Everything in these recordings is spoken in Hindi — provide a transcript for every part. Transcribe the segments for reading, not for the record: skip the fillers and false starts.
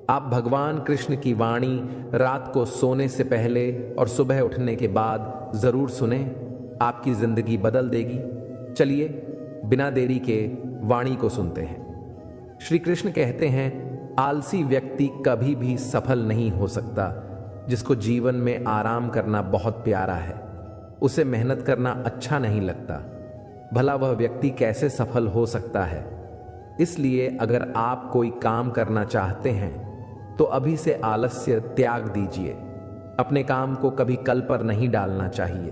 आप भगवान कृष्ण की वाणी रात को सोने से पहले और सुबह उठने के बाद जरूर सुने, आपकी जिंदगी बदल देगी। चलिए बिना देरी के वाणी को सुनते हैं। श्री कृष्ण कहते हैं, आलसी व्यक्ति कभी भी सफल नहीं हो सकता। जिसको जीवन में आराम करना बहुत प्यारा है, उसे मेहनत करना अच्छा नहीं लगता, भला वह व्यक्ति कैसे सफल हो सकता है। इसलिए अगर आप कोई काम करना चाहते हैं तो अभी से आलस्य त्याग दीजिए। अपने काम को कभी कल पर नहीं डालना चाहिए,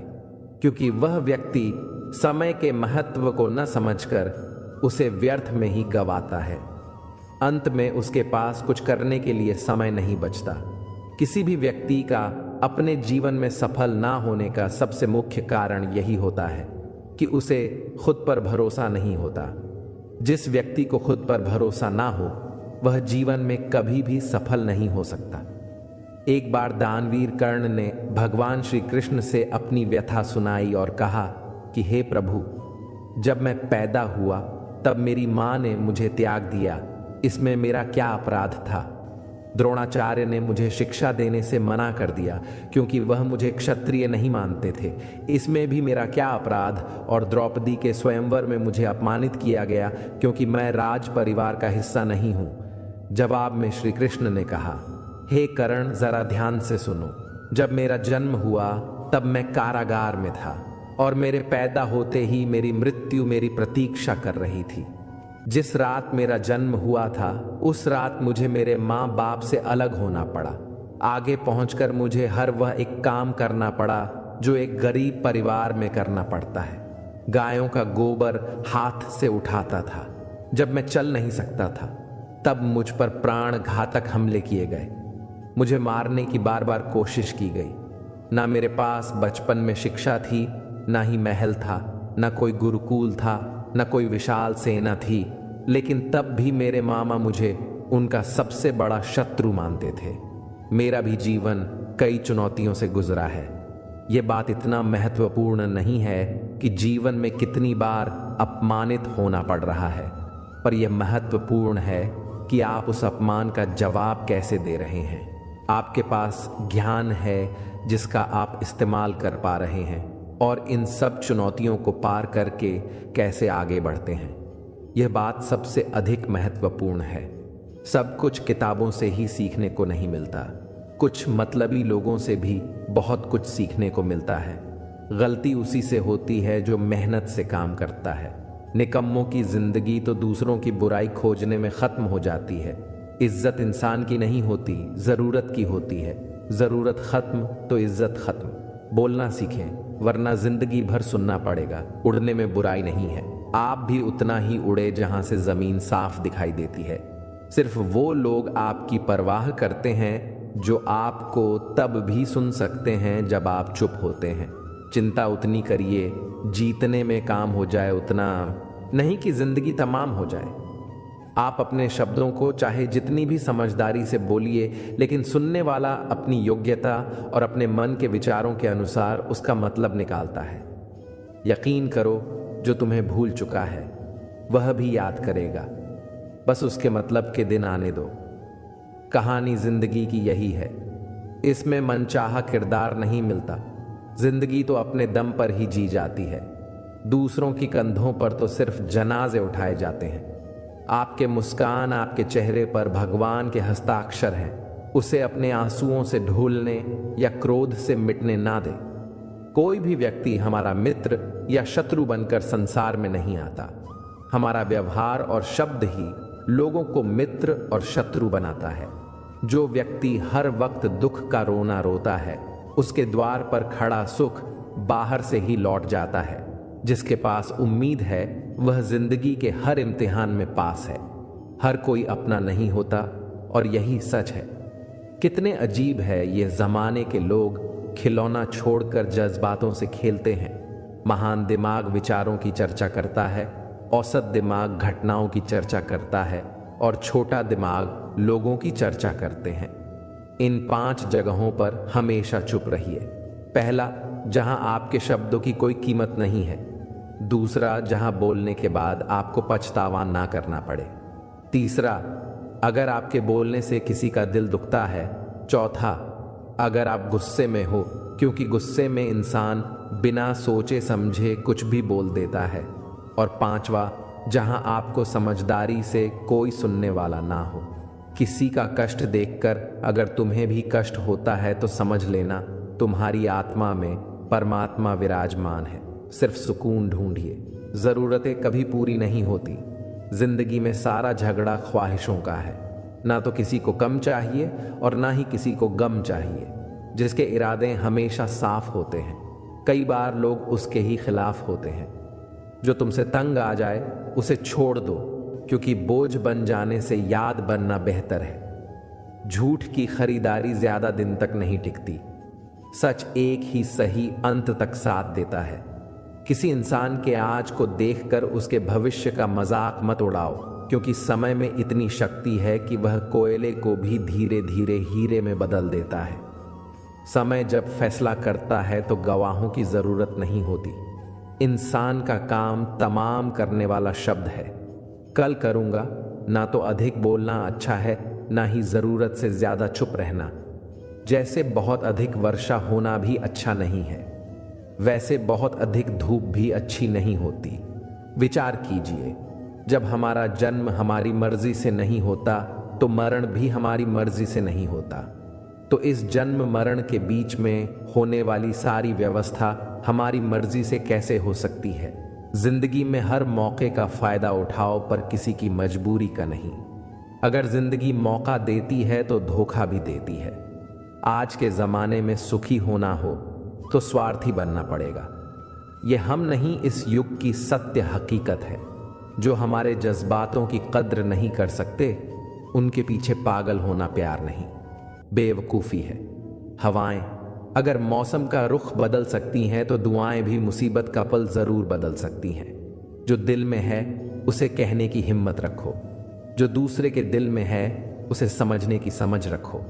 क्योंकि वह व्यक्ति समय के महत्व को न समझकर उसे व्यर्थ में ही गंवाता है। अंत में उसके पास कुछ करने के लिए समय नहीं बचता। किसी भी व्यक्ति का अपने जीवन में सफल ना होने का सबसे मुख्य कारण यही होता है कि उसे खुद पर भरोसा नहीं होता। जिस व्यक्ति को खुद पर भरोसा ना हो वह जीवन में कभी भी सफल नहीं हो सकता। एक बार दानवीर कर्ण ने भगवान श्री कृष्ण से अपनी व्यथा सुनाई और कहा कि हे प्रभु, जब मैं पैदा हुआ तब मेरी माँ ने मुझे त्याग दिया, इसमें मेरा क्या अपराध था। द्रोणाचार्य ने मुझे शिक्षा देने से मना कर दिया क्योंकि वह मुझे क्षत्रिय नहीं मानते थे, इसमें भी मेरा क्या अपराध। और द्रौपदी के स्वयंवर में मुझे अपमानित किया गया क्योंकि मैं राज परिवार का हिस्सा नहीं हूं। जवाब में श्री कृष्ण ने कहा, हे कर्ण, जरा ध्यान से सुनो। जब मेरा जन्म हुआ तब मैं कारागार में था और मेरे पैदा होते ही मेरी मृत्यु मेरी प्रतीक्षा कर रही थी। जिस रात मेरा जन्म हुआ था उस रात मुझे मेरे माँ बाप से अलग होना पड़ा। आगे पहुंचकर मुझे हर वह एक काम करना पड़ा जो एक गरीब परिवार में करना पड़ता है। गायों का गोबर हाथ से उठाता था। जब मैं चल नहीं सकता था तब मुझ पर प्राण घातक हमले किए गए। मुझे मारने की बार बार कोशिश की गई। ना मेरे पास बचपन में शिक्षा थी, ना ही महल था, ना कोई गुरुकुल था, न कोई विशाल सेना थी, लेकिन तब भी मेरे मामा मुझे उनका सबसे बड़ा शत्रु मानते थे। मेरा भी जीवन कई चुनौतियों से गुजरा है। यह बात इतना महत्वपूर्ण नहीं है कि जीवन में कितनी बार अपमानित होना पड़ रहा है, पर यह महत्वपूर्ण है कि आप उस अपमान का जवाब कैसे दे रहे हैं। आपके पास ज्ञान है जिसका आप इस्तेमाल कर पा रहे हैं और इन सब चुनौतियों को पार करके कैसे आगे बढ़ते हैं, यह बात सबसे अधिक महत्वपूर्ण है। सब कुछ किताबों से ही सीखने को नहीं मिलता, कुछ मतलबी लोगों से भी बहुत कुछ सीखने को मिलता है। गलती उसी से होती है जो मेहनत से काम करता है। निकम्मों की जिंदगी तो दूसरों की बुराई खोजने में खत्म हो जाती है। इज्जत इंसान की नहीं होती, जरूरत की होती है। जरूरत खत्म तो इज्जत खत्म। बोलना सीखें, वरना जिंदगी भर सुनना पड़ेगा। उड़ने में बुराई नहीं है, आप भी उतना ही उड़े जहां से जमीन साफ दिखाई देती है। सिर्फ वो लोग आपकी परवाह करते हैं जो आपको तब भी सुन सकते हैं जब आप चुप होते हैं। चिंता उतनी करिए जीतने में काम हो जाए, उतना नहीं कि जिंदगी तमाम हो जाए। आप अपने शब्दों को चाहे जितनी भी समझदारी से बोलिए, लेकिन सुनने वाला अपनी योग्यता और अपने मन के विचारों के अनुसार उसका मतलब निकालता है। यकीन करो, जो तुम्हें भूल चुका है वह भी याद करेगा, बस उसके मतलब के दिन आने दो। कहानी जिंदगी की यही है, इसमें मनचाहा किरदार नहीं मिलता। जिंदगी तो अपने दम पर ही जी जाती है। दूसरों की कंधों पर तो सिर्फ जनाजे उठाए जाते हैं। आपके मुस्कान, आपके चेहरे पर भगवान के हस्ताक्षर हैं। उसे अपने आंसुओं से ढूलने या क्रोध से मिटने ना दे। कोई भी व्यक्ति हमारा मित्र या शत्रु बनकर संसार में नहीं आता। हमारा व्यवहार और शब्द ही लोगों को मित्र और शत्रु बनाता है। जो व्यक्ति हर वक्त दुख का रोना रोता है, उसके द्वार पर खड़ा सुख बाहर से ही लौट जाता है। जिसके पास उम्मीद है वह जिंदगी के हर इम्तिहान में पास है। हर कोई अपना नहीं होता और यही सच है। कितने अजीब है ये जमाने के लोग, खिलौना छोड़कर जज्बातों से खेलते हैं। महान दिमाग विचारों की चर्चा करता है, औसत दिमाग घटनाओं की चर्चा करता है और छोटा दिमाग लोगों की चर्चा करते हैं। इन 5 जगहों पर हमेशा चुप रहिए। पहला, जहां आपके शब्दों की कोई कीमत नहीं है। दूसरा, जहां बोलने के बाद आपको पछतावा ना करना पड़े। तीसरा, अगर आपके बोलने से किसी का दिल दुखता है। चौथा, अगर आप गुस्से में हो, क्योंकि गुस्से में इंसान बिना सोचे समझे कुछ भी बोल देता है। और पांचवा, जहां आपको समझदारी से कोई सुनने वाला ना हो। किसी का कष्ट देखकर अगर तुम्हें भी कष्ट होता है तो समझ लेना तुम्हारी आत्मा में परमात्मा विराजमान है। सिर्फ सुकून ढूंढिए। ज़रूरतें कभी पूरी नहीं होती। जिंदगी में सारा झगड़ा ख्वाहिशों का है। ना तो किसी को कम चाहिए और ना ही किसी को गम चाहिए। जिसके इरादे हमेशा साफ होते हैं, कई बार लोग उसके ही खिलाफ होते हैं। जो तुमसे तंग आ जाए उसे छोड़ दो, क्योंकि बोझ बन जाने से याद बनना बेहतर है। झूठ की खरीदारी ज्यादा दिन तक नहीं टिकती। सच एक ही सही अंत तक साथ देता है। किसी इंसान के आज को देखकर उसके भविष्य का मजाक मत उड़ाओ, क्योंकि समय में इतनी शक्ति है कि वह कोयले को भी धीरे धीरे हीरे में बदल देता है। समय जब फैसला करता है तो गवाहों की जरूरत नहीं होती। इंसान का काम तमाम करने वाला शब्द है। कल करूंगा, ना तो अधिक बोलना अच्छा है, ना ही जरूरत से ज्यादा चुप रहना। जैसे बहुत अधिक वर्षा होना भी अच्छा नहीं है, वैसे बहुत अधिक धूप भी अच्छी नहीं होती। विचार कीजिए, जब हमारा जन्म हमारी मर्जी से नहीं होता तो मरण भी हमारी मर्जी से नहीं होता। तो इस जन्म मरण के बीच में होने वाली सारी व्यवस्था हमारी मर्जी से कैसे हो सकती है? जिंदगी में हर मौके का फायदा उठाओ, पर किसी की मजबूरी का नहीं। अगर जिंदगी मौका देती है तो धोखा भी देती है। आज के जमाने में सुखी होना हो तो स्वार्थी बनना पड़ेगा। यह हम नहीं, इस युग की सत्य हकीकत है। जो हमारे जज्बातों की कद्र नहीं कर सकते, उनके पीछे पागल होना प्यार नहीं, बेवकूफ़ी है। हवाएं अगर मौसम का रुख बदल सकती हैं तो दुआएं भी मुसीबत का पल ज़रूर बदल सकती हैं। जो दिल में है उसे कहने की हिम्मत रखो। जो दूसरे के दिल में है उसे समझने की समझ रखो।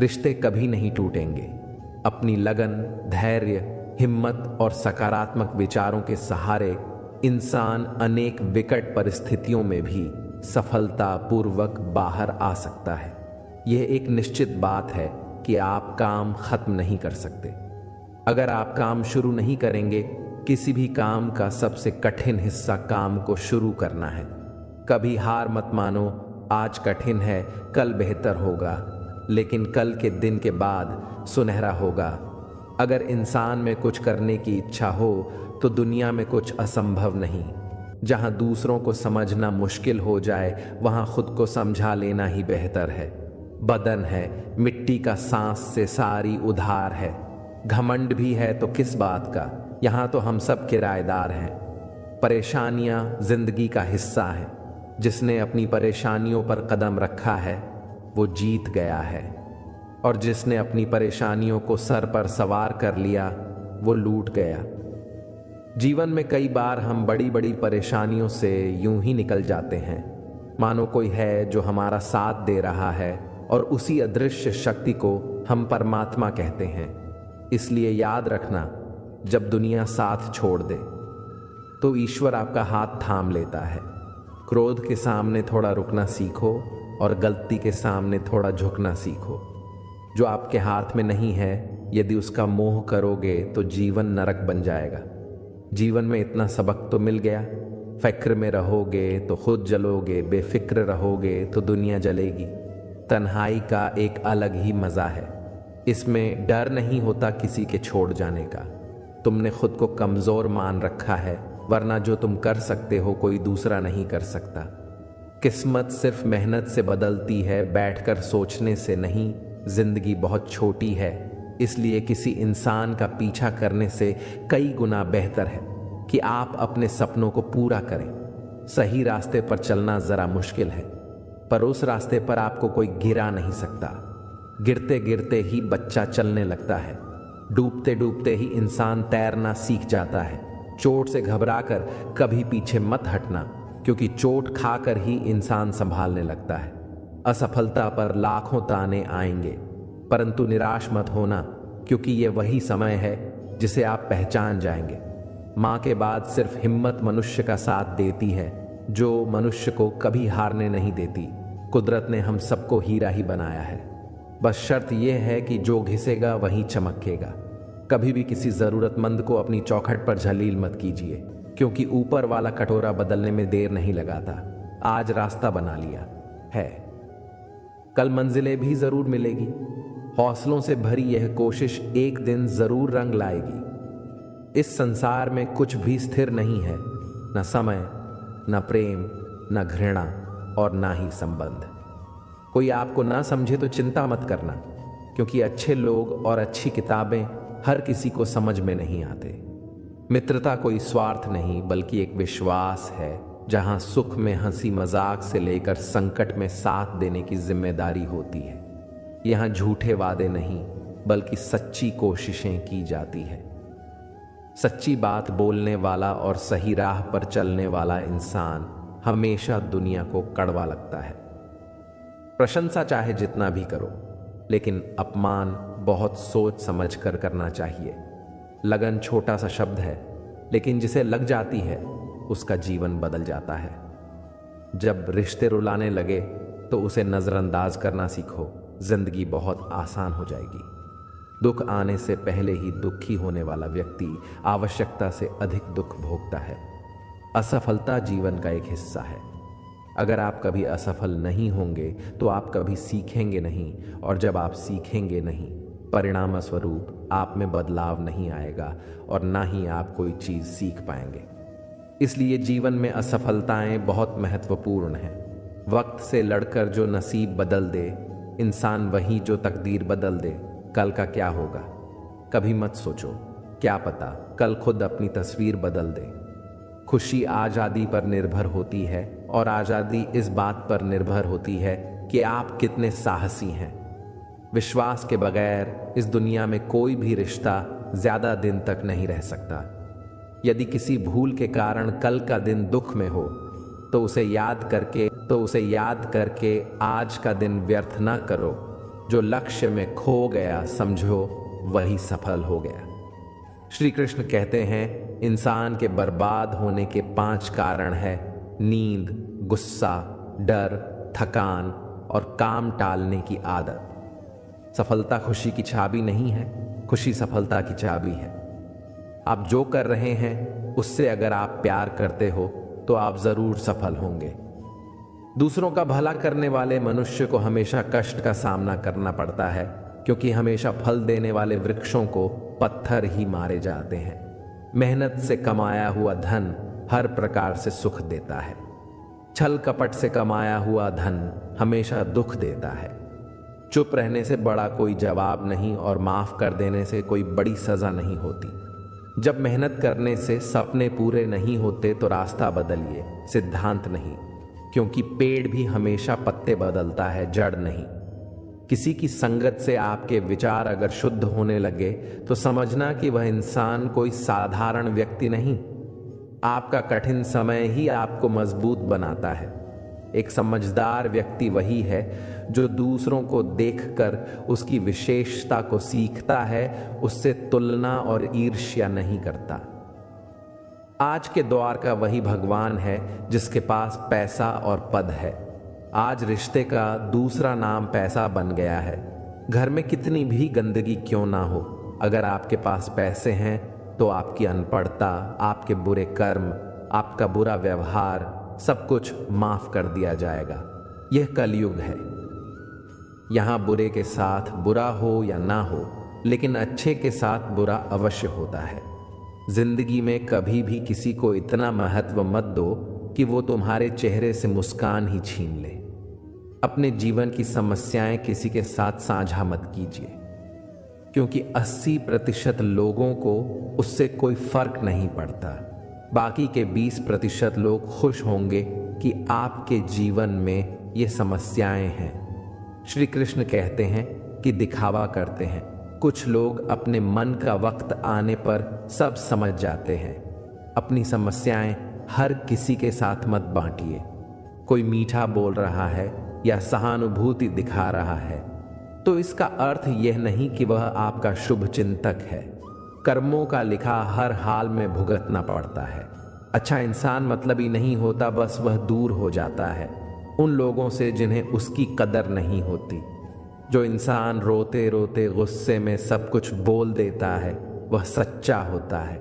रिश्ते कभी नहीं टूटेंगे। अपनी लगन, धैर्य, हिम्मत और सकारात्मक विचारों के सहारे इंसान अनेक विकट परिस्थितियों में भी सफलतापूर्वक बाहर आ सकता है। यह एक निश्चित बात है कि आप काम खत्म नहीं कर सकते। अगर आप काम शुरू नहीं करेंगे, किसी भी काम का सबसे कठिन हिस्सा काम को शुरू करना है। कभी हार मत मानो। आज कठिन है, कल बेहतर होगा, लेकिन कल के दिन के बाद सुनहरा होगा। अगर इंसान में कुछ करने की इच्छा हो तो दुनिया में कुछ असंभव नहीं। जहां दूसरों को समझना मुश्किल हो जाए, वहां खुद को समझा लेना ही बेहतर है। बदन है, मिट्टी का सांस से सारी उधार है। घमंड भी है तो किस बात का, यहाँ तो हम सब किराएदार हैं। परेशानियां जिंदगी का हिस्सा है। जिसने अपनी परेशानियों पर कदम रखा है वो जीत गया है, और जिसने अपनी परेशानियों को सर पर सवार कर लिया वो लूट गया। जीवन में कई बार हम बड़ी बड़ी परेशानियों से यूं ही निकल जाते हैं, मानो कोई है जो हमारा साथ दे रहा है, और उसी अदृश्य शक्ति को हम परमात्मा कहते हैं। इसलिए याद रखना, जब दुनिया साथ छोड़ दे तो ईश्वर आपका हाथ थाम लेता है। क्रोध के सामने थोड़ा रुकना सीखो और गलती के सामने थोड़ा झुकना सीखो। जो आपके हाथ में नहीं है, यदि उसका मोह करोगे तो जीवन नरक बन जाएगा। जीवन में इतना सबक तो मिल गया। फिक्र में रहोगे तो खुद जलोगे, बेफिक्र रहोगे तो दुनिया जलेगी। तन्हाई का एक अलग ही मज़ा है। इसमें डर नहीं होता किसी के छोड़ जाने का। तुमने खुद को कमज़ोर मान रखा है, वरना जो तुम कर सकते हो कोई दूसरा नहीं कर सकता। किस्मत सिर्फ मेहनत से बदलती है, बैठकर सोचने से नहीं। जिंदगी बहुत छोटी है, इसलिए किसी इंसान का पीछा करने से कई गुना बेहतर है कि आप अपने सपनों को पूरा करें। सही रास्ते पर चलना ज़रा मुश्किल है, पर उस रास्ते पर आपको कोई गिरा नहीं सकता। गिरते गिरते ही बच्चा चलने लगता है। डूबते डूबते ही इंसान तैरना सीख जाता है। चोट से घबराकर कभी पीछे मत हटना, क्योंकि चोट खाकर ही इंसान संभालने लगता है। असफलता पर लाखों ताने आएंगे, परंतु निराश मत होना, क्योंकि ये वही समय है जिसे आप पहचान जाएंगे। माँ के बाद सिर्फ हिम्मत मनुष्य का साथ देती है, जो मनुष्य को कभी हारने नहीं देती। कुदरत ने हम सबको हीरा ही बनाया है, बस शर्त यह है कि जो घिसेगा वहीं चमकेगा। कभी भी किसी ज़रूरतमंद को अपनी चौखट पर झलील मत कीजिए, क्योंकि ऊपर वाला कटोरा बदलने में देर नहीं लगाता। आज रास्ता बना लिया है, कल मंजिलें भी जरूर मिलेगी। हौसलों से भरी यह कोशिश एक दिन जरूर रंग लाएगी। इस संसार में कुछ भी स्थिर नहीं है, न समय, न प्रेम, न घृणा और ना ही संबंध। कोई आपको ना समझे तो चिंता मत करना, क्योंकि अच्छे लोग और अच्छी किताबें हर किसी को समझ में नहीं आते। मित्रता कोई स्वार्थ नहीं, बल्कि एक विश्वास है, जहां सुख में हंसी मजाक से लेकर संकट में साथ देने की जिम्मेदारी होती है। यहां झूठे वादे नहीं, बल्कि सच्ची कोशिशें की जाती है। सच्ची बात बोलने वाला और सही राह पर चलने वाला इंसान हमेशा दुनिया को कड़वा लगता है। प्रशंसा चाहे जितना भी करो, लेकिन अपमान बहुत सोच समझ कर करना चाहिए। लगन छोटा सा शब्द है, लेकिन जिसे लग जाती है उसका जीवन बदल जाता है। जब रिश्ते रुलाने लगे तो उसे नजरअंदाज करना सीखो, जिंदगी बहुत आसान हो जाएगी। दुख आने से पहले ही दुखी होने वाला व्यक्ति आवश्यकता से अधिक दुख भोगता है। असफलता जीवन का एक हिस्सा है। अगर आप कभी असफल नहीं होंगे तो आप कभी सीखेंगे नहीं, और जब आप सीखेंगे नहीं, परिणाम स्वरूप आप में बदलाव नहीं आएगा और ना ही आप कोई चीज सीख पाएंगे। इसलिए जीवन में असफलताएं बहुत महत्वपूर्ण हैं। वक्त से लड़कर जो नसीब बदल दे इंसान, वही जो तकदीर बदल दे। कल का क्या होगा कभी मत सोचो, क्या पता कल खुद अपनी तस्वीर बदल दे। खुशी आज़ादी पर निर्भर होती है, और आज़ादी इस बात पर निर्भर होती है कि आप कितने साहसी हैं। विश्वास के बगैर इस दुनिया में कोई भी रिश्ता ज्यादा दिन तक नहीं रह सकता। यदि किसी भूल के कारण कल का दिन दुख में हो तो उसे याद करके आज का दिन व्यर्थ ना करो। जो लक्ष्य में खो गया समझो वही सफल हो गया। श्री कृष्ण कहते हैं, इंसान के बर्बाद होने के 5 कारण है: नींद, गुस्सा, डर, थकान और काम टालने की आदत। सफलता खुशी की चाबी नहीं है, खुशी सफलता की चाबी है। आप जो कर रहे हैं उससे अगर आप प्यार करते हो तो आप जरूर सफल होंगे। दूसरों का भला करने वाले मनुष्य को हमेशा कष्ट का सामना करना पड़ता है, क्योंकि हमेशा फल देने वाले वृक्षों को पत्थर ही मारे जाते हैं। मेहनत से कमाया हुआ धन हर प्रकार से सुख देता है। छल कपट से कमाया हुआ धन हमेशा दुख देता है। चुप रहने से बड़ा कोई जवाब नहीं, और माफ कर देने से कोई बड़ी सजा नहीं होती। जब मेहनत करने से सपने पूरे नहीं होते तो रास्ता बदलिए, सिद्धांत नहीं, क्योंकि पेड़ भी हमेशा पत्ते बदलता है, जड़ नहीं। किसी की संगत से आपके विचार अगर शुद्ध होने लगे तो समझना कि वह इंसान कोई साधारण व्यक्ति नहीं। आपका कठिन समय ही आपको मजबूत बनाता है। एक समझदार व्यक्ति वही है जो दूसरों को देखकर उसकी विशेषता को सीखता है, उससे तुलना और ईर्ष्या नहीं करता। आज के द्वार का वही भगवान है जिसके पास पैसा और पद है। आज रिश्ते का दूसरा नाम पैसा बन गया है। घर में कितनी भी गंदगी क्यों ना हो, अगर आपके पास पैसे हैं तो आपकी अनपढ़ता, आपके बुरे कर्म, आपका बुरा व्यवहार, सब कुछ माफ कर दिया जाएगा। यह कलयुग है। यहां बुरे के साथ बुरा हो या ना हो, लेकिन अच्छे के साथ बुरा अवश्य होता है। जिंदगी में कभी भी किसी को इतना महत्व मत दो कि वो तुम्हारे चेहरे से मुस्कान ही छीन ले। अपने जीवन की समस्याएं किसी के साथ साझा मत कीजिए, क्योंकि 80% लोगों को उससे कोई फर्क नहीं पड़ता। बाकी के 20% लोग खुश होंगे कि आपके जीवन में ये समस्याएं हैं। श्री कृष्ण कहते हैं कि दिखावा करते हैं। कुछ लोग अपने मन का वक्त आने पर सब समझ जाते हैं। अपनी समस्याएं हर किसी के साथ मत बांटिए। कोई मीठा बोल रहा है या सहानुभूति दिखा रहा है तो इसका अर्थ यह नहीं कि वह आपका शुभ चिंतक है। कर्मों का लिखा हर हाल में भुगतना पड़ता है। अच्छा इंसान मतलबी नहीं होता, बस वह दूर हो जाता है। उन लोगों से जिन्हें उसकी कदर नहीं होती। जो इंसान रोते रोते गुस्से में सब कुछ बोल देता है वह सच्चा होता है,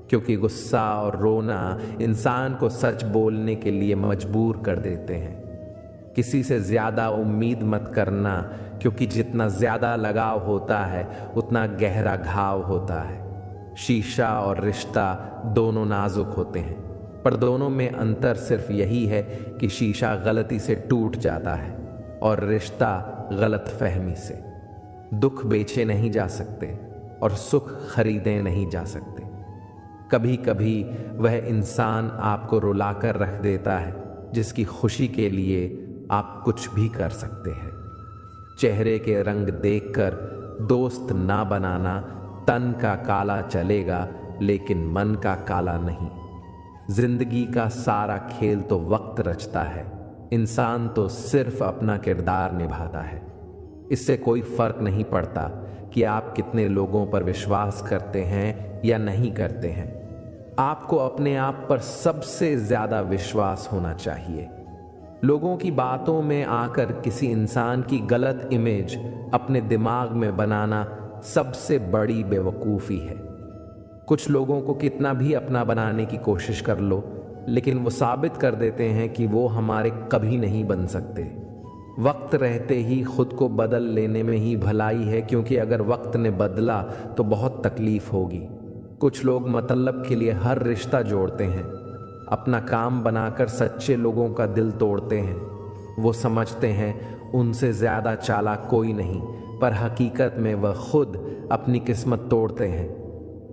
क्योंकि गुस्सा और रोना इंसान को सच बोलने के लिए मजबूर कर देते हैं। किसी से ज्यादा उम्मीद मत करना, क्योंकि जितना ज्यादा लगाव होता है उतना गहरा घाव होता है। शीशा और रिश्ता दोनों नाजुक होते हैं, पर दोनों में अंतर सिर्फ यही है कि शीशा गलती से टूट जाता है और रिश्ता गलतफहमी से। दुख बेचे नहीं जा सकते और सुख खरीदे नहीं जा सकते। कभी कभी वह इंसान आपको रुलाकर रख देता है जिसकी खुशी के लिए आप कुछ भी कर सकते हैं। चेहरे के रंग देखकर दोस्त ना बनाना। तन का काला चलेगा लेकिन मन का काला नहीं। जिंदगी का सारा खेल तो वक्त रचता है, इंसान तो सिर्फ अपना किरदार निभाता है। इससे कोई फर्क नहीं पड़ता कि आप कितने लोगों पर विश्वास करते हैं या नहीं करते हैं। आपको अपने आप पर सबसे ज्यादा विश्वास होना चाहिए। लोगों की बातों में आकर किसी इंसान की गलत इमेज अपने दिमाग में बनाना सबसे बड़ी बेवकूफ़ी है। कुछ लोगों को कितना भी अपना बनाने की कोशिश कर लो, लेकिन वो साबित कर देते हैं कि वो हमारे कभी नहीं बन सकते। वक्त रहते ही खुद को बदल लेने में ही भलाई है, क्योंकि अगर वक्त ने बदला तो बहुत तकलीफ होगी। कुछ लोग मतलब के लिए हर रिश्ता जोड़ते हैं, अपना काम बनाकर सच्चे लोगों का दिल तोड़ते हैं। वो समझते हैं उनसे ज़्यादा चालाक कोई नहीं, पर हकीकत में वह खुद अपनी किस्मत तोड़ते हैं।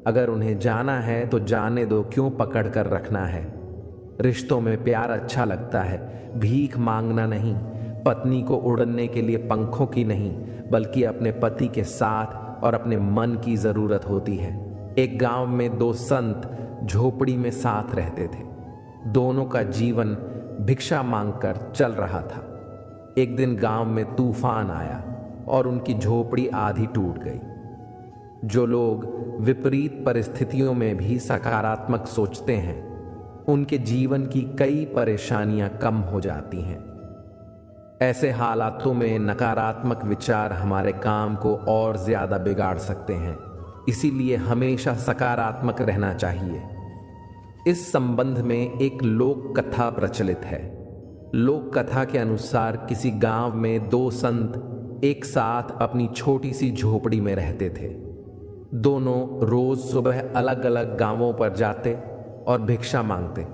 अगर उन्हें जाना है तो जाने दो, क्यों पकड़ कर रखना है। रिश्तों में प्यार अच्छा लगता है, भीख मांगना नहीं। पत्नी को उड़ने के लिए पंखों की नहीं, बल्कि अपने पति के साथ और अपने मन की ज़रूरत होती है। एक गांव में दो संत झोपड़ी में साथ रहते थे। दोनों का जीवन भिक्षा मांगकर चल रहा था। एक दिन गांव में तूफान आया और उनकी झोपड़ी आधी टूट गई। जो लोग विपरीत परिस्थितियों में भी सकारात्मक सोचते हैं, उनके जीवन की कई परेशानियां कम हो जाती हैं। ऐसे हालातों में नकारात्मक विचार हमारे काम को और ज्यादा बिगाड़ सकते हैं, इसीलिए हमेशा सकारात्मक रहना चाहिए। इस संबंध में एक लोक कथा प्रचलित है। लोक कथा के अनुसार किसी गांव में दो संत एक साथ अपनी छोटी सी झोपड़ी में रहते थे। दोनों रोज सुबह अलग अलग गांवों पर जाते और भिक्षा मांगते।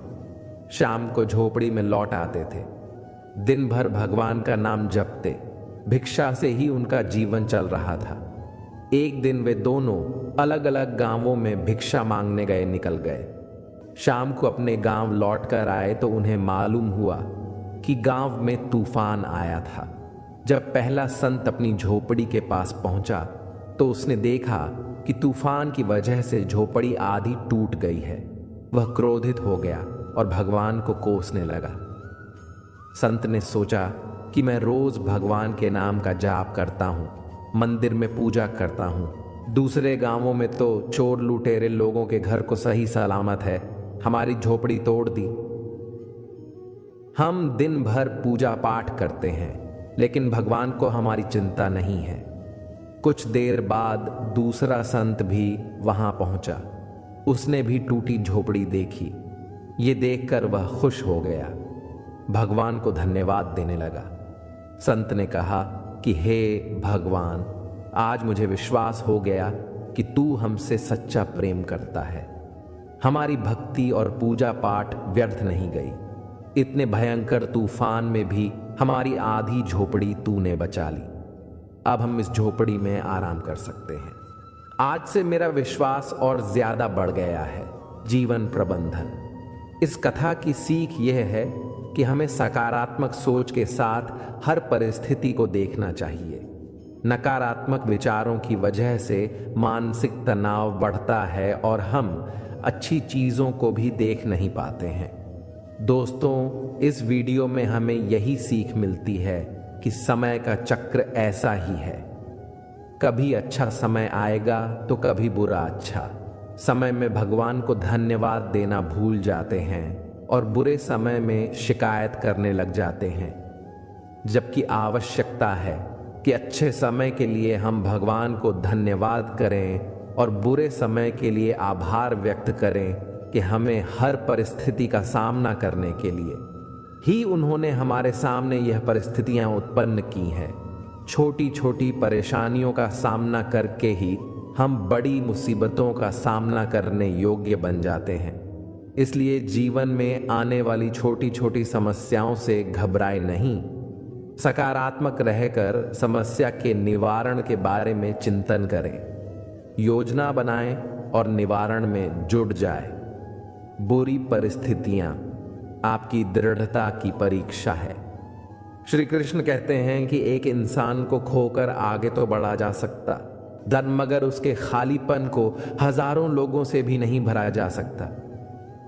शाम को झोपड़ी में लौट आते थे। दिन भर भगवान का नाम जपते। भिक्षा से ही उनका जीवन चल रहा था। एक दिन वे दोनों अलग अलग गांवों में भिक्षा मांगने निकल गए। शाम को अपने गांव लौट कर आए तो उन्हें मालूम हुआ कि गांव में तूफान आया था। जब पहला संत अपनी झोपड़ी के पास पहुंचा तो उसने देखा कि तूफान की वजह से झोपड़ी आधी टूट गई है। वह क्रोधित हो गया और भगवान को कोसने लगा। संत ने सोचा कि मैं रोज भगवान के नाम का जाप करता हूँ, मंदिर में पूजा करता हूँ। दूसरे गांवों में तो चोर लुटेरे लोगों के घर को सही सलामत है, हमारी झोपड़ी तोड़ दी। हम दिन भर पूजा पाठ करते हैं, लेकिन भगवान को हमारी चिंता नहीं है। कुछ देर बाद दूसरा संत भी वहां पहुंचा। उसने भी टूटी झोपड़ी देखी। ये देखकर वह खुश हो गया, भगवान को धन्यवाद देने लगा। संत ने कहा कि हे भगवान, आज मुझे विश्वास हो गया कि तू हमसे सच्चा प्रेम करता है। हमारी भक्ति और पूजा पाठ व्यर्थ नहीं गई। इतने भयंकर तूफान में भी हमारी आधी झोपड़ी तूने बचा ली। अब हम इस झोपड़ी में आराम कर सकते हैं। आज से मेरा विश्वास और ज्यादा बढ़ गया है। जीवन प्रबंधन। इस कथा की सीख यह है कि हमें सकारात्मक सोच के साथ हर परिस्थिति को देखना चाहिए। नकारात्मक विचारों की वजह से मानसिक तनाव बढ़ता है और हम अच्छी चीजों को भी देख नहीं पाते हैं। दोस्तों, इस वीडियो में हमें यही सीख मिलती है कि समय का चक्र ऐसा ही है। कभी अच्छा समय आएगा तो कभी बुरा अच्छा। समय में भगवान को धन्यवाद देना भूल जाते हैं और बुरे समय में शिकायत करने लग जाते हैं। जबकि आवश्यकता है कि अच्छे समय के लिए हम भगवान को धन्यवाद करें और बुरे समय के लिए आभार व्यक्त करें कि हमें हर परिस्थिति का सामना करने के लिए ही उन्होंने हमारे सामने यह परिस्थितियां उत्पन्न की हैं। छोटी छोटी परेशानियों का सामना करके ही हम बड़ी मुसीबतों का सामना करने योग्य बन जाते हैं। इसलिए जीवन में आने वाली छोटी छोटी समस्याओं से घबराए नहीं, सकारात्मक रहकर समस्या के निवारण के बारे में चिंतन करें, योजना बनाएं और निवारण में जुट जाए। बुरी परिस्थितियां आपकी दृढ़ता की परीक्षा है। श्री कृष्ण कहते हैं कि एक इंसान को खोकर आगे तो बढ़ा जा सकता धन, मगर उसके खालीपन को हजारों लोगों से भी नहीं भरा जा सकता।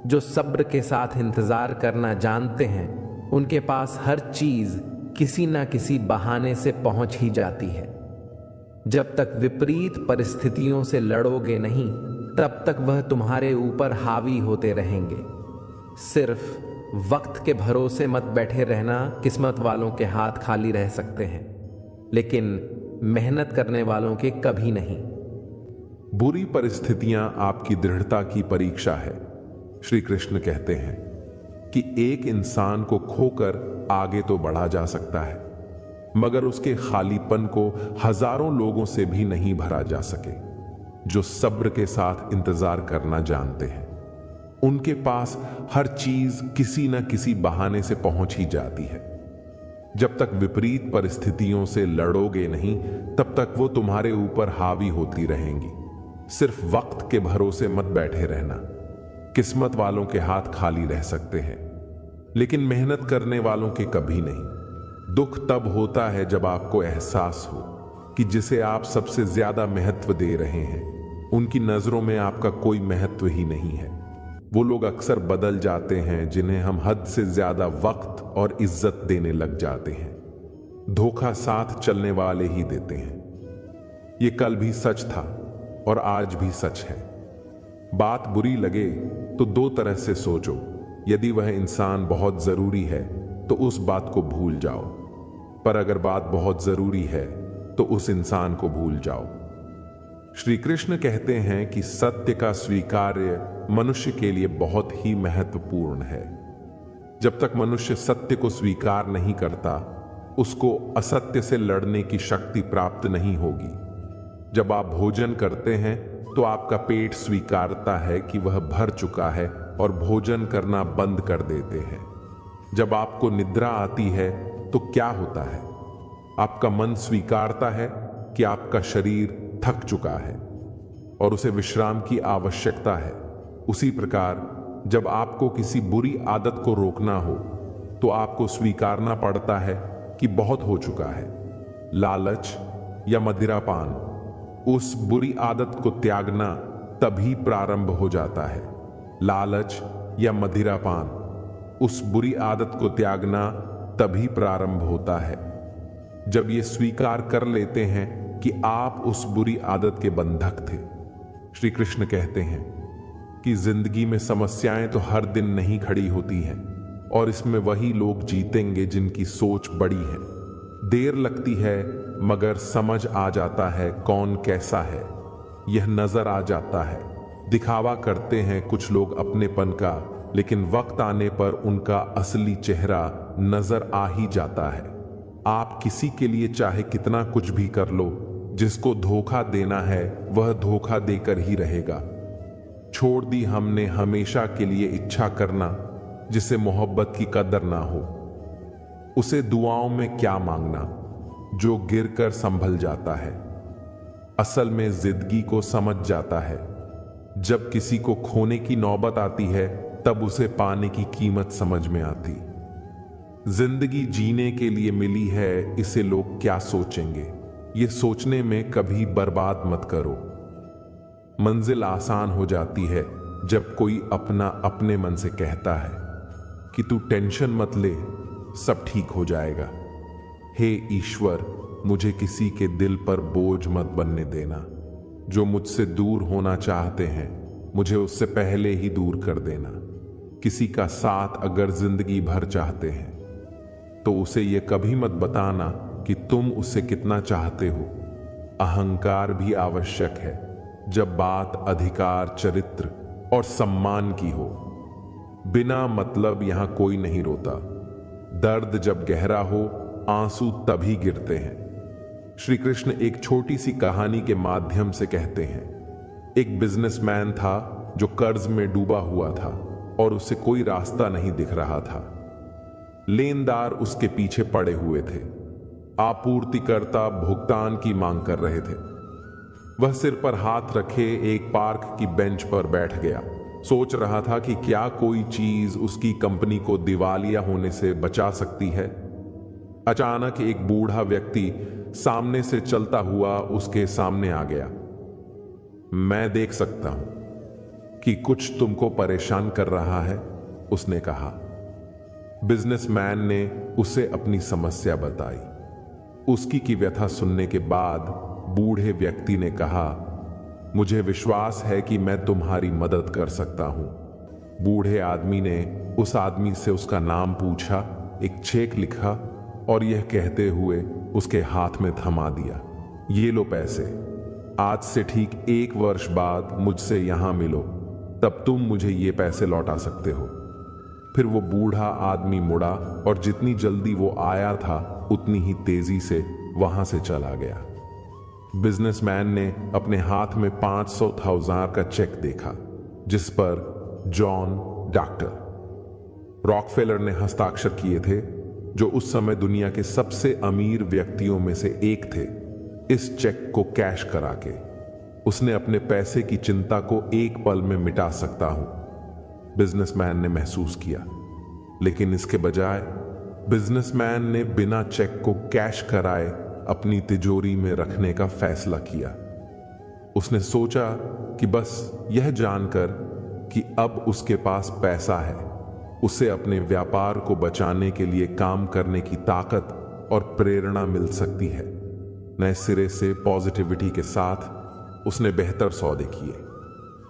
जो सब्र के साथ इंतजार करना जानते हैं, उनके पास हर चीज किसी ना किसी बहाने से पहुंच ही जाती है। जब तक विपरीत परिस्थितियों से लड़ोगे नहीं, तब तक वह तुम्हारे ऊपर हावी होते रहेंगे। सिर्फ वक्त के भरोसे मत बैठे रहना। किस्मत वालों के हाथ खाली रह सकते हैं, लेकिन मेहनत करने वालों के कभी नहीं। बुरी परिस्थितियां आपकी दृढ़ता की परीक्षा है। श्री कृष्ण कहते हैं कि एक इंसान को खोकर आगे तो बढ़ा जा सकता है, मगर उसके खालीपन को हजारों लोगों से भी नहीं भरा जा सके। जो सब्र के साथ इंतजार करना जानते हैं, उनके पास हर चीज किसी न किसी बहाने से पहुंच ही जाती है। जब तक विपरीत परिस्थितियों से लड़ोगे नहीं, तब तक वो तुम्हारे ऊपर हावी होती रहेंगी। सिर्फ वक्त के भरोसे मत बैठे रहना। किस्मत वालों के हाथ खाली रह सकते हैं, लेकिन मेहनत करने वालों के कभी नहीं। दुख तब होता है जब आपको एहसास हो कि जिसे आप सबसे ज्यादा महत्व दे रहे हैं, उनकी नजरों में आपका कोई महत्व ही नहीं है। वो लोग अक्सर बदल जाते हैं जिन्हें हम हद से ज्यादा वक्त और इज्जत देने लग जाते हैं। धोखा साथ चलने वाले ही देते हैं। ये कल भी सच था और आज भी सच है। बात बुरी लगे तो दो तरह से सोचो। यदि वह इंसान बहुत जरूरी है तो उस बात को भूल जाओ, पर अगर बात बहुत जरूरी है तो उस इंसान को भूल जाओ। श्री कृष्ण कहते हैं कि सत्य का स्वीकार्य मनुष्य के लिए बहुत ही महत्वपूर्ण है। जब तक मनुष्य सत्य को स्वीकार नहीं करता, उसको असत्य से लड़ने की शक्ति प्राप्त नहीं होगी। जब आप भोजन करते हैं तो आपका पेट स्वीकारता है कि वह भर चुका है और भोजन करना बंद कर देते हैं। जब आपको निद्रा आती है तो क्या होता है? आपका मन स्वीकारता है कि आपका शरीर थक चुका है और उसे विश्राम की आवश्यकता है। उसी प्रकार जब आपको किसी बुरी आदत को रोकना हो तो आपको स्वीकारना पड़ता है कि बहुत हो चुका है। लालच या मदिरापान, उस बुरी आदत को त्यागना तभी प्रारंभ हो जाता है। लालच या मदिरापान, उस बुरी आदत को त्यागना तभी प्रारंभ होता है जब ये स्वीकार कर लेते हैं कि आप उस बुरी आदत के बंधक थे। श्री कृष्ण कहते हैं कि जिंदगी में समस्याएं तो हर दिन नहीं खड़ी होती हैं, और इसमें वही लोग जीतेंगे जिनकी सोच बड़ी है। देर लगती है मगर समझ आ जाता है कौन कैसा है, यह नजर आ जाता है। दिखावा करते हैं कुछ लोग अपनेपन का, लेकिन वक्त आने पर उनका असली चेहरा नजर आ ही जाता है। आप किसी के लिए चाहे कितना कुछ भी कर लो, जिसको धोखा देना है वह धोखा देकर ही रहेगा। छोड़ दी हमने हमेशा के लिए इच्छा करना, जिसे मोहब्बत की कदर ना हो। उसे दुआओं में क्या मांगना जो गिरकर संभल जाता है। असल में जिंदगी को समझ जाता है। जब किसी को खोने की नौबत आती है तब उसे पाने की कीमत समझ में आती। जिंदगी जीने के लिए मिली है, इसे लोग क्या सोचेंगे, ये सोचने में कभी बर्बाद मत करो। मंजिल आसान हो जाती है जब कोई अपना अपने मन से कहता है कि तू टेंशन मत ले, सब ठीक हो जाएगा। हे ईश्वर, मुझे किसी के दिल पर बोझ मत बनने देना। जो मुझसे दूर होना चाहते हैं, मुझे उससे पहले ही दूर कर देना। किसी का साथ अगर जिंदगी भर चाहते हैं तो उसे यह कभी मत बताना कि तुम उससे कितना चाहते हो। अहंकार भी आवश्यक है जब बात अधिकार, चरित्र और सम्मान की हो। बिना मतलब यहां कोई नहीं रोता। दर्द जब गहरा हो, आंसू तभी गिरते हैं। श्री कृष्ण एक छोटी सी कहानी के माध्यम से कहते हैं, एक बिजनेसमैन था जो कर्ज में डूबा हुआ था और उसे कोई रास्ता नहीं दिख रहा था। लेनदार उसके पीछे पड़े हुए थे। आपूर्तिकर्ता भुगतान की मांग कर रहे थे। वह सिर पर हाथ रखे एक पार्क की बेंच पर बैठ गया। सोच रहा था कि क्या कोई चीज उसकी कंपनी को दिवालिया होने से बचा सकती है। अचानक एक बूढ़ा व्यक्ति सामने से चलता हुआ उसके सामने आ गया। मैं देख सकता हूं कि कुछ तुमको परेशान कर रहा है, उसने कहा। बिजनेसमैन ने उसे अपनी समस्या बताई। उसकी की व्यथा सुनने के बाद बूढ़े व्यक्ति ने कहा, मुझे विश्वास है कि मैं तुम्हारी मदद कर सकता हूं। बूढ़े आदमी ने उस आदमी से उसका नाम पूछा, एक चेक लिखा और यह कहते हुए उसके हाथ में थमा दिया, ये लो पैसे। आज से ठीक 1 वर्ष बाद मुझसे यहां मिलो, तब तुम मुझे ये पैसे लौटा सकते हो। फिर वो बूढ़ा आदमी मुड़ा और जितनी जल्दी वो आया था उतनी ही तेजी से वहां से चला गया। बिजनेसमैन ने अपने हाथ में 500,000 का चेक देखा, जिस पर जॉन डॉक्टर रॉकफेलर ने हस्ताक्षर किए थे, जो उस समय दुनिया के सबसे अमीर व्यक्तियों में से एक थे। इस चेक को कैश करा के उसने अपने पैसे की चिंता को एक पल में मिटा सकता हूं, बिजनेसमैन ने महसूस किया। लेकिन इसके बजाय बिजनेसमैन ने बिना चेक को कैश कराए अपनी तिजोरी में रखने का फैसला किया। उसने सोचा कि बस यह जानकर कि अब उसके पास पैसा है, उसे अपने व्यापार को बचाने के लिए काम करने की ताकत और प्रेरणा मिल सकती है। नए सिरे से पॉजिटिविटी के साथ उसने बेहतर सौदे किए।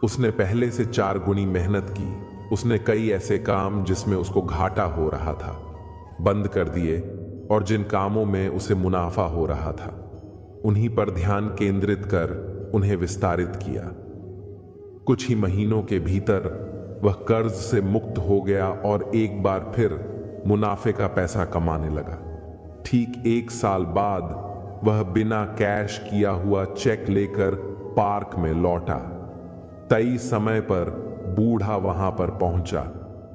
उसने पहले से 4 गुनी मेहनत की। उसने कई ऐसे काम जिसमें उसको घाटा हो रहा था बंद कर दिए, और जिन कामों में उसे मुनाफा हो रहा था उन्हीं पर ध्यान केंद्रित कर उन्हें विस्तारित किया। कुछ ही महीनों के भीतर वह कर्ज से मुक्त हो गया और एक बार फिर मुनाफे का पैसा कमाने लगा। ठीक 1 साल बाद वह बिना कैश किया हुआ चेक लेकर पार्क में लौटा। तय समय पर बूढ़ा वहां पर पहुंचा,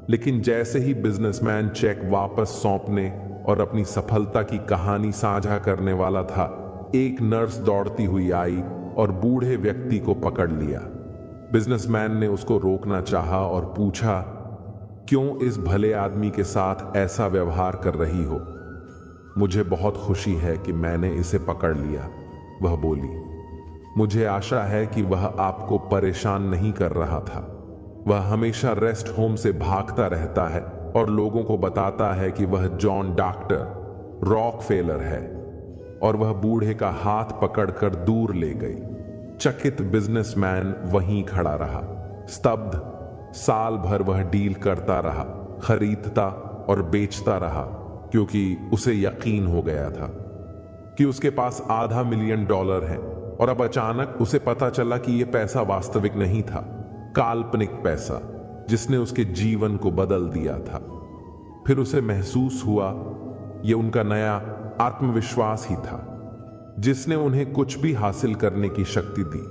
लेकिन जैसे ही बिजनेसमैन चेक वापस सौंपने और अपनी सफलता की कहानी साझा करने वाला था, एक नर्स दौड़ती हुई आई और बूढ़े व्यक्ति को पकड़ लिया। बिजनेसमैन ने उसको रोकना चाहा और पूछा, क्यों इस भले आदमी के साथ ऐसा व्यवहार कर रही हो? मुझे बहुत खुशी है कि मैंने इसे पकड़ लिया, वह बोली। मुझे आशा है कि वह आपको परेशान नहीं कर रहा था। वह हमेशा रेस्ट होम से भागता रहता है और लोगों को बताता है कि वह जॉन डॉक्टर रॉकफेलर है, और वह बूढ़े का हाथ पकड़कर दूर ले गई। चकित बिजनेसमैन वहीं खड़ा रहा, स्तब्ध। साल भर वह डील करता रहा, खरीदता और बेचता रहा, क्योंकि उसे यकीन हो गया था कि उसके पास $500 मिलियन है। और अब अचानक उसे पता चला कि यह पैसा वास्तविक नहीं था, काल्पनिक पैसा जिसने उसके जीवन को बदल दिया था। फिर उसे महसूस हुआ यह उनका नया आत्मविश्वास ही था जिसने उन्हें कुछ भी हासिल करने की शक्ति दी।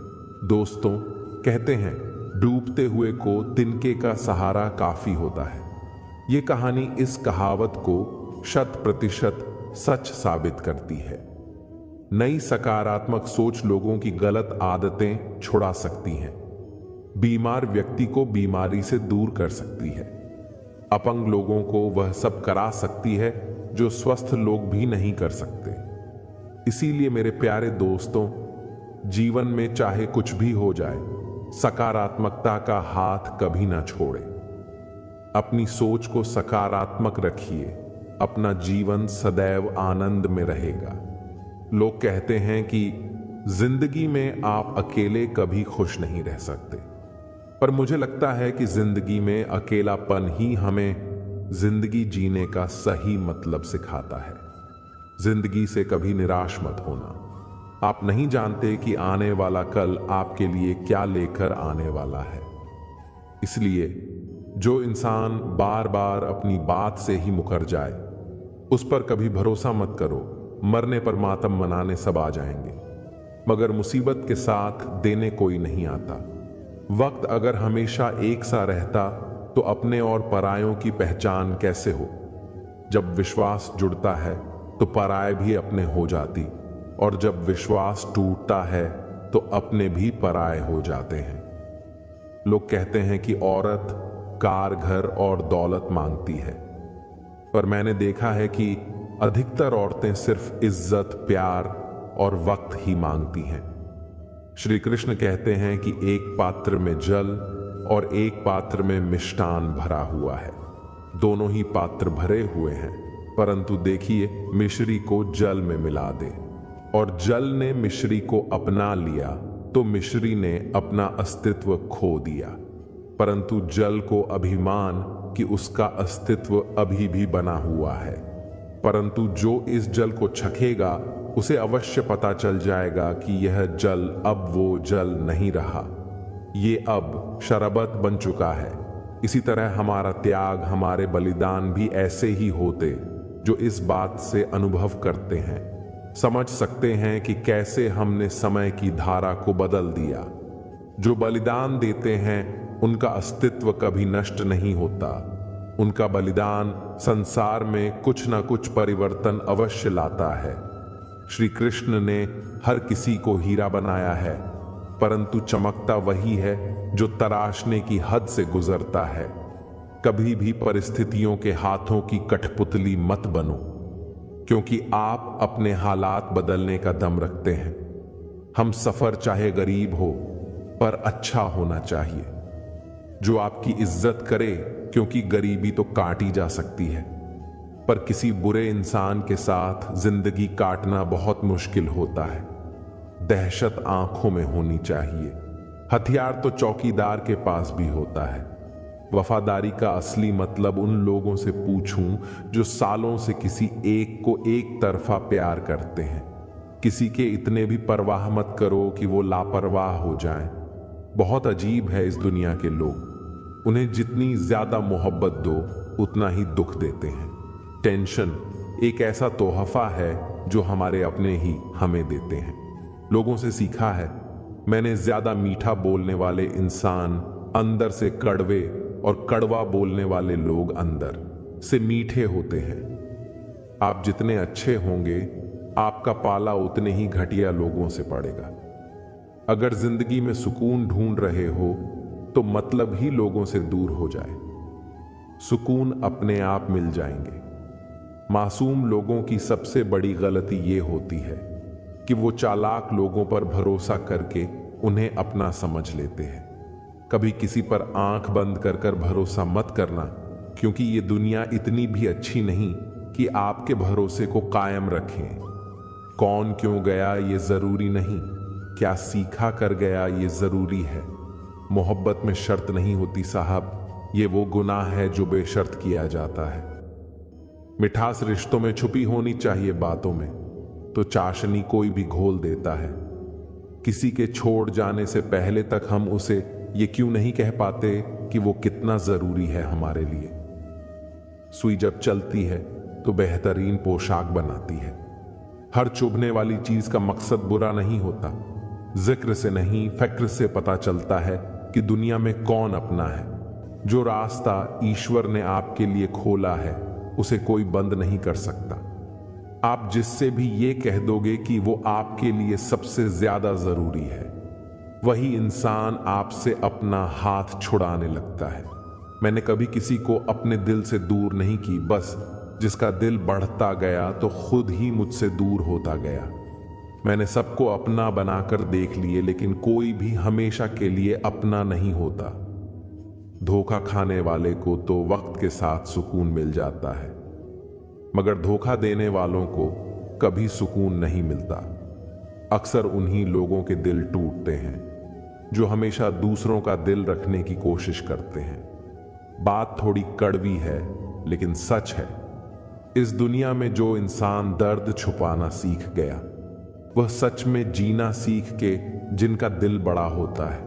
दोस्तों, कहते हैं डूबते हुए को तिनके का सहारा काफी होता है। यह कहानी इस कहावत को 100% सच साबित करती है। नई सकारात्मक सोच लोगों की गलत आदतें छुड़ा सकती हैं, बीमार व्यक्ति को बीमारी से दूर कर सकती है, अपंग लोगों को वह सब करा सकती है जो स्वस्थ लोग भी नहीं कर सकते। इसीलिए मेरे प्यारे दोस्तों, जीवन में चाहे कुछ भी हो जाए, सकारात्मकता का हाथ कभी ना छोड़े। अपनी सोच को सकारात्मक रखिए, अपना जीवन सदैव आनंद में रहेगा। लोग कहते हैं कि जिंदगी में आप अकेले कभी खुश नहीं रह सकते, पर मुझे लगता है कि जिंदगी में अकेलापन ही हमें जिंदगी जीने का सही मतलब सिखाता है। जिंदगी से कभी निराश मत होना। आप नहीं जानते कि आने वाला कल आपके लिए क्या लेकर आने वाला है। इसलिए जो इंसान बार बार अपनी बात से ही मुकर जाए, उस पर कभी भरोसा मत करो। मरने पर मातम मनाने सब आ जाएंगे, मगर मुसीबत के साथ देने कोई नहीं आता। वक्त अगर हमेशा एक सा रहता तो अपने और परायों की पहचान कैसे हो। जब विश्वास जुड़ता है तो पराये भी अपने हो जाती, और जब विश्वास टूटता है तो अपने भी पराये हो जाते हैं। लोग कहते हैं कि औरत कार, घर और दौलत मांगती है, पर मैंने देखा है कि अधिकतर औरतें सिर्फ इज्जत, प्यार और वक्त ही मांगती हैं। श्री कृष्ण कहते हैं कि एक पात्र में जल और एक पात्र में मिष्टान भरा हुआ है। दोनों ही पात्र भरे हुए हैं, परंतु देखिए, मिश्री को जल में मिला दे और जल ने मिश्री को अपना लिया तो मिश्री ने अपना अस्तित्व खो दिया। परंतु जल को अभिमान कि उसका अस्तित्व अभी भी बना हुआ है, परंतु जो इस जल को चखेगा उसे अवश्य पता चल जाएगा कि यह जल अब वो जल नहीं रहा, ये अब शरबत बन चुका है। इसी तरह हमारा त्याग, हमारे बलिदान भी ऐसे ही होते जो इस बात से अनुभव करते हैं, समझ सकते हैं कि कैसे हमने समय की धारा को बदल दिया। जो बलिदान देते हैं उनका अस्तित्व कभी नष्ट नहीं होता। उनका बलिदान संसार में कुछ ना कुछ परिवर्तन अवश्य लाता है। श्री कृष्ण ने हर किसी को हीरा बनाया है, परंतु चमकता वही है जो तराशने की हद से गुजरता है। कभी भी परिस्थितियों के हाथों की कठपुतली मत बनो, क्योंकि आप अपने हालात बदलने का दम रखते हैं। हम सफर चाहे गरीब हो, पर अच्छा होना चाहिए, जो आपकी इज्जत करे, क्योंकि गरीबी तो काटी जा सकती है, पर किसी बुरे इंसान के साथ जिंदगी काटना बहुत मुश्किल होता है। दहशत आंखों में होनी चाहिए। हथियार तो चौकीदार के पास भी होता है। वफादारी का असली मतलब उन लोगों से पूछूं जो सालों से किसी एक को एक तरफा प्यार करते हैं। किसी के इतने भी परवाह मत करो कि वो लापरवाह हो जाएं। बहुत अजीब है इस दुनिया के लोग। उन्हें जितनी ज्यादा मोहब्बत दो उतना ही दुख देते हैं। टेंशन एक ऐसा तोहफा है जो हमारे अपने ही हमें देते हैं। लोगों से सीखा है मैंने, ज्यादा मीठा बोलने वाले इंसान अंदर से कड़वे और कड़वा बोलने वाले लोग अंदर से मीठे होते हैं। आप जितने अच्छे होंगे, आपका पाला उतने ही घटिया लोगों से पड़ेगा। अगर जिंदगी में सुकून ढूंढ रहे हो तो मतलब ही लोगों से दूर हो जाए। सुकून अपने आप मिल जाएंगे। मासूम लोगों की सबसे बड़ी गलती ये होती है कि वो चालाक लोगों पर भरोसा करके उन्हें अपना समझ लेते हैं। कभी किसी पर आंख बंद कर कर भरोसा मत करना, क्योंकि ये दुनिया इतनी भी अच्छी नहीं कि आपके भरोसे को कायम रखें। कौन क्यों गया ये जरूरी नहीं, क्या सीखा कर गया ये जरूरी है। मोहब्बत में शर्त नहीं होती साहब, ये वो गुनाह है जो बेशर्त किया जाता है। मिठास रिश्तों में छुपी होनी चाहिए बातों में, तो चाशनी कोई भी घोल देता है। किसी के छोड़ जाने से पहले तक हम उसे ये क्यों नहीं कह पाते कि वो कितना जरूरी है हमारे लिए। सुई जब चलती है तो बेहतरीन पोशाक बनाती है। हर चुभने वाली चीज का मकसद बुरा नहीं होता। जिक्र से नहीं, फिक्र से पता चलता है कि दुनिया में कौन अपना है। जो रास्ता ईश्वर ने आपके लिए खोला है उसे कोई बंद नहीं कर सकता। आप जिससे भी ये कह दोगे कि वो आपके लिए सबसे ज्यादा जरूरी है, वही इंसान आपसे अपना हाथ छुड़ाने लगता है। मैंने कभी किसी को अपने दिल से दूर नहीं की, बस जिसका दिल बढ़ता गया तो खुद ही मुझसे दूर होता गया। मैंने सबको अपना बनाकर देख लिए, लेकिन कोई भी हमेशा के लिए अपना नहीं होता। धोखा खाने वाले को तो वक्त के साथ सुकून मिल जाता है, मगर धोखा देने वालों को कभी सुकून नहीं मिलता। अक्सर उन्हीं लोगों के दिल टूटते हैं जो हमेशा दूसरों का दिल रखने की कोशिश करते हैं। बात थोड़ी कड़वी है, लेकिन सच है, इस दुनिया में जो इंसान दर्द छुपाना सीख गया, वह सच में जीना सीख के जिनका दिल बड़ा होता है,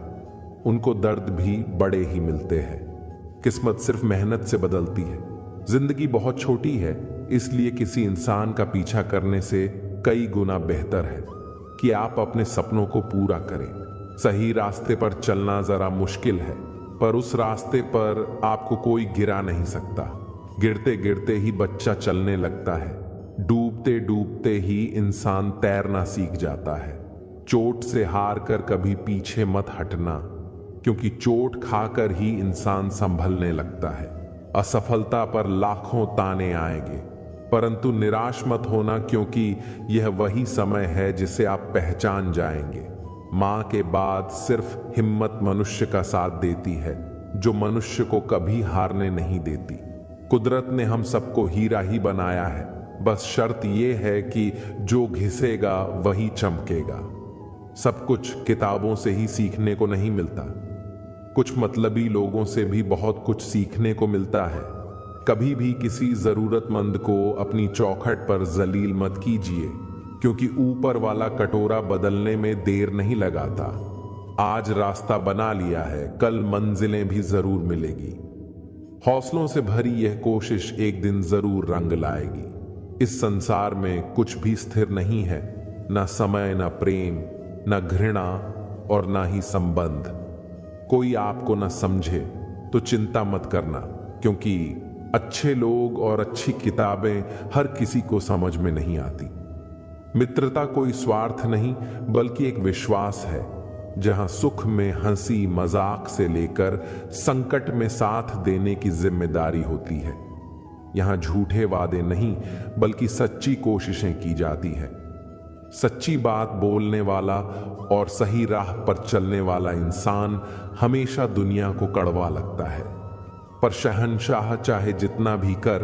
उनको दर्द भी बड़े ही मिलते हैं। किस्मत सिर्फ मेहनत से बदलती है। जिंदगी बहुत छोटी है, इसलिए किसी इंसान का पीछा करने से कई गुना बेहतर है कि आप अपने सपनों को पूरा करें। सही रास्ते पर चलना जरा मुश्किल है, पर उस रास्ते पर आपको कोई गिरा नहीं सकता। गिरते गिरते ही बच्चा चलने लगता है, डूबते डूबते ही इंसान तैरना सीख जाता है। चोट से हार कर कभी पीछे मत हटना, क्योंकि चोट खाकर ही इंसान संभलने लगता है। असफलता पर लाखों ताने आएंगे, परंतु निराश मत होना, क्योंकि यह वही समय है जिसे आप पहचान जाएंगे। मां के बाद सिर्फ हिम्मत मनुष्य का साथ देती है, जो मनुष्य को कभी हारने नहीं देती। कुदरत ने हम सबको हीरा ही बनाया है, बस शर्त यह है कि जो घिसेगा वही चमकेगा। सब कुछ किताबों से ही सीखने को नहीं मिलता, कुछ मतलबी लोगों से भी बहुत कुछ सीखने को मिलता है। कभी भी किसी जरूरतमंद को अपनी चौखट पर जलील मत कीजिए, क्योंकि ऊपर वाला कटोरा बदलने में देर नहीं लगाता। आज रास्ता बना लिया है, कल मंजिलें भी जरूर मिलेगी। हौसलों से भरी यह कोशिश एक दिन जरूर रंग लाएगी। इस संसार में कुछ भी स्थिर नहीं है, ना समय, ना प्रेम, ना घृणा और ना ही संबंध। कोई आपको ना समझे तो चिंता मत करना, क्योंकि अच्छे लोग और अच्छी किताबें हर किसी को समझ में नहीं आती। मित्रता कोई स्वार्थ नहीं, बल्कि एक विश्वास है, जहां सुख में हंसी मजाक से लेकर संकट में साथ देने की जिम्मेदारी होती है। यहां झूठे वादे नहीं, बल्कि सच्ची कोशिशें की जाती है। सच्ची बात बोलने वाला और सही राह पर चलने वाला इंसान हमेशा दुनिया को कड़वा लगता है। पर शहंशाह चाहे जितना भी कर,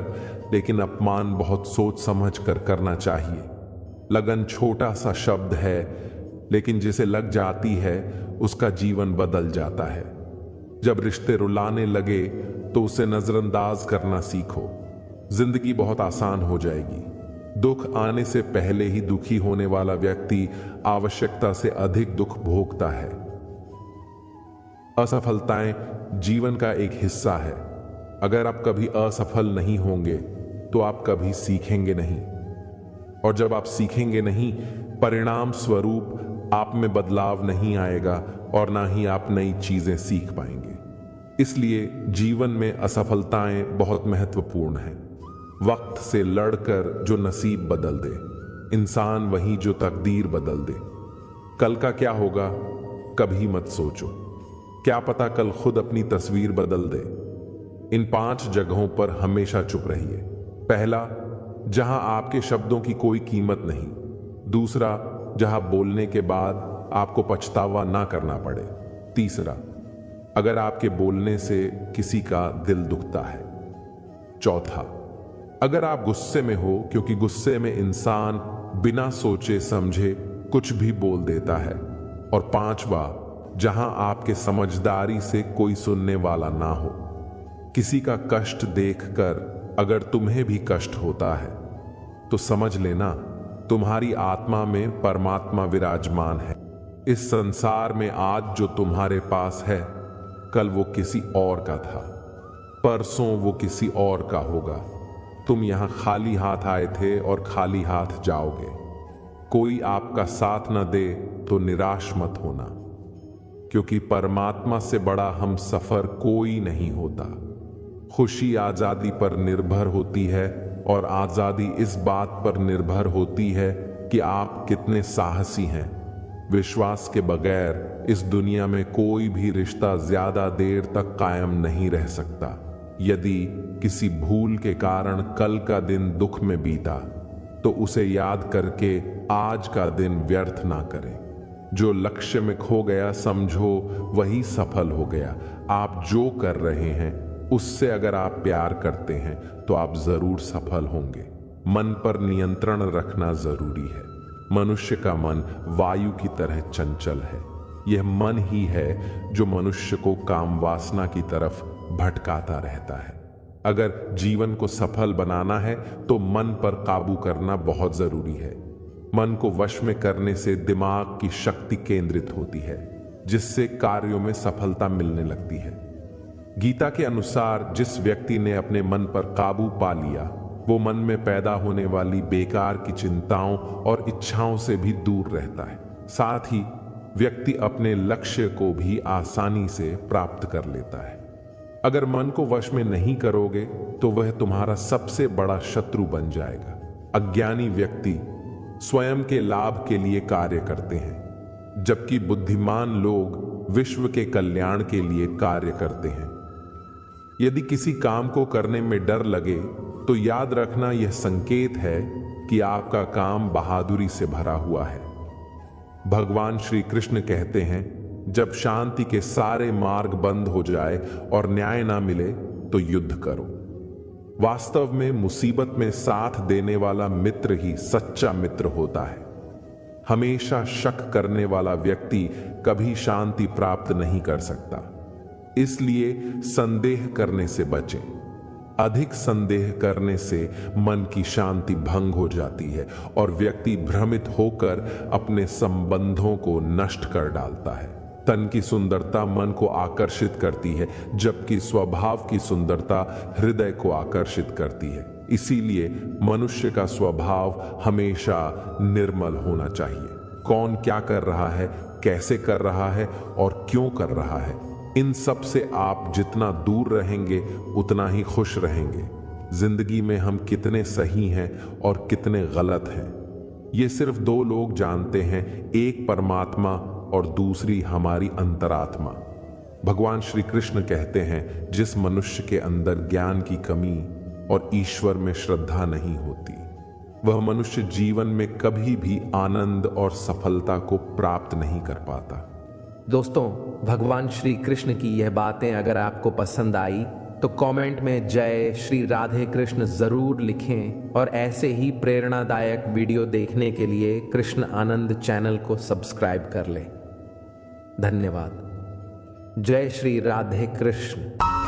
लेकिन अपमान बहुत सोच समझ कर करना चाहिए। लगन छोटा सा शब्द है, लेकिन जिसे लग जाती है उसका जीवन बदल जाता है। जब रिश्ते रुलाने लगे तो उसे नजरअंदाज करना सीखो। जिंदगी बहुत आसान हो जाएगी। दुख आने से पहले ही दुखी होने वाला व्यक्ति आवश्यकता से अधिक दुख भोगता है। असफलताएं जीवन का एक हिस्सा है। अगर आप कभी असफल नहीं होंगे तो आप कभी सीखेंगे नहीं, और जब आप सीखेंगे नहीं, परिणाम स्वरूप आप में बदलाव नहीं आएगा और ना ही आप नई चीजें सीख पाएंगे। इसलिए जीवन में असफलताएं बहुत महत्वपूर्ण हैं। वक्त से लड़कर जो नसीब बदल दे, इंसान वही जो तकदीर बदल दे। कल का क्या होगा कभी मत सोचो, क्या पता कल खुद अपनी तस्वीर बदल दे। इन 5 जगहों पर हमेशा चुप रहिए। पहला, जहां आपके शब्दों की कोई कीमत नहीं। दूसरा, जहां बोलने के बाद आपको पछतावा ना करना पड़े। तीसरा, अगर आपके बोलने से किसी का दिल दुखता है। चौथा, अगर आप गुस्से में हो, क्योंकि गुस्से में इंसान बिना सोचे समझे कुछ भी बोल देता है। और पांचवा, जहां आपके समझदारी से कोई सुनने वाला ना हो। किसी का कष्ट देखकर अगर तुम्हें भी कष्ट होता है तो समझ लेना तुम्हारी आत्मा में परमात्मा विराजमान है। इस संसार में आज जो तुम्हारे पास है, कल वो किसी और का था, परसों वो किसी और का होगा। तुम यहां खाली हाथ आए थे और खाली हाथ जाओगे। कोई आपका साथ न दे तो निराश मत होना, क्योंकि परमात्मा से बड़ा हम सफर कोई नहीं होता। खुशी आजादी पर निर्भर होती है, और आजादी इस बात पर निर्भर होती है कि आप कितने साहसी हैं। विश्वास के बगैर इस दुनिया में कोई भी रिश्ता ज्यादा देर तक कायम नहीं रह सकता। यदि किसी भूल के कारण कल का दिन दुख में बीता, तो उसे याद करके आज का दिन व्यर्थ ना करें। जो लक्ष्य में खो गया समझो वही सफल हो गया। आप जो कर रहे हैं उससे अगर आप प्यार करते हैं तो आप जरूर सफल होंगे। मन पर नियंत्रण रखना जरूरी है। मनुष्य का मन वायु की तरह चंचल है। यह मन ही है जो मनुष्य को काम वासना की तरफ भटकाता रहता है। अगर जीवन को सफल बनाना है तो मन पर काबू करना बहुत जरूरी है। मन को वश में करने से दिमाग की शक्ति केंद्रित होती है, जिससे कार्यों में सफलता मिलने लगती है। गीता के अनुसार जिस व्यक्ति ने अपने मन पर काबू पा लिया, वो मन में पैदा होने वाली बेकार की चिंताओं और इच्छाओं से भी दूर रहता है। साथ ही व्यक्ति अपने लक्ष्य को भी आसानी से प्राप्त कर लेता है। अगर मन को वश में नहीं करोगे तो वह तुम्हारा सबसे बड़ा शत्रु बन जाएगा। अज्ञानी व्यक्ति स्वयं के लाभ के लिए कार्य करते हैं, जबकि बुद्धिमान लोग विश्व के कल्याण के लिए कार्य करते हैं। यदि किसी काम को करने में डर लगे तो याद रखना यह संकेत है कि आपका काम बहादुरी से भरा हुआ है। भगवान श्री कृष्ण कहते हैं, जब शांति के सारे मार्ग बंद हो जाए और न्याय ना मिले तो युद्ध करो। वास्तव में मुसीबत में साथ देने वाला मित्र ही सच्चा मित्र होता है। हमेशा शक करने वाला व्यक्ति कभी शांति प्राप्त नहीं कर सकता। इसलिए संदेह करने से बचें। अधिक संदेह करने से मन की शांति भंग हो जाती है और व्यक्ति भ्रमित होकर अपने संबंधों को नष्ट कर डालता है। तन की सुंदरता मन को आकर्षित करती है, जबकि स्वभाव की सुंदरता हृदय को आकर्षित करती है। इसीलिए मनुष्य का स्वभाव हमेशा निर्मल होना चाहिए। कौन क्या कर रहा है, कैसे कर रहा है और क्यों कर रहा है, इन सब से आप जितना दूर रहेंगे उतना ही खुश रहेंगे। जिंदगी में हम कितने सही हैं और कितने गलत हैं, ये सिर्फ दो लोग जानते हैं, एक परमात्मा और दूसरी हमारी अंतरात्मा। भगवान श्री कृष्ण कहते हैं, जिस मनुष्य के अंदर ज्ञान की कमी और ईश्वर में श्रद्धा नहीं होती, वह मनुष्य जीवन में कभी भी आनंद और सफलता को प्राप्त नहीं कर पाता। दोस्तों, भगवान श्री कृष्ण की यह बातें अगर आपको पसंद आई तो कमेंट में जय श्री राधे कृष्ण जरूर लिखें और ऐसे ही प्रेरणादायक वीडियो देखने के लिए कृष्ण आनंद चैनल को सब्सक्राइब कर लें। धन्यवाद। जय श्री राधे कृष्ण।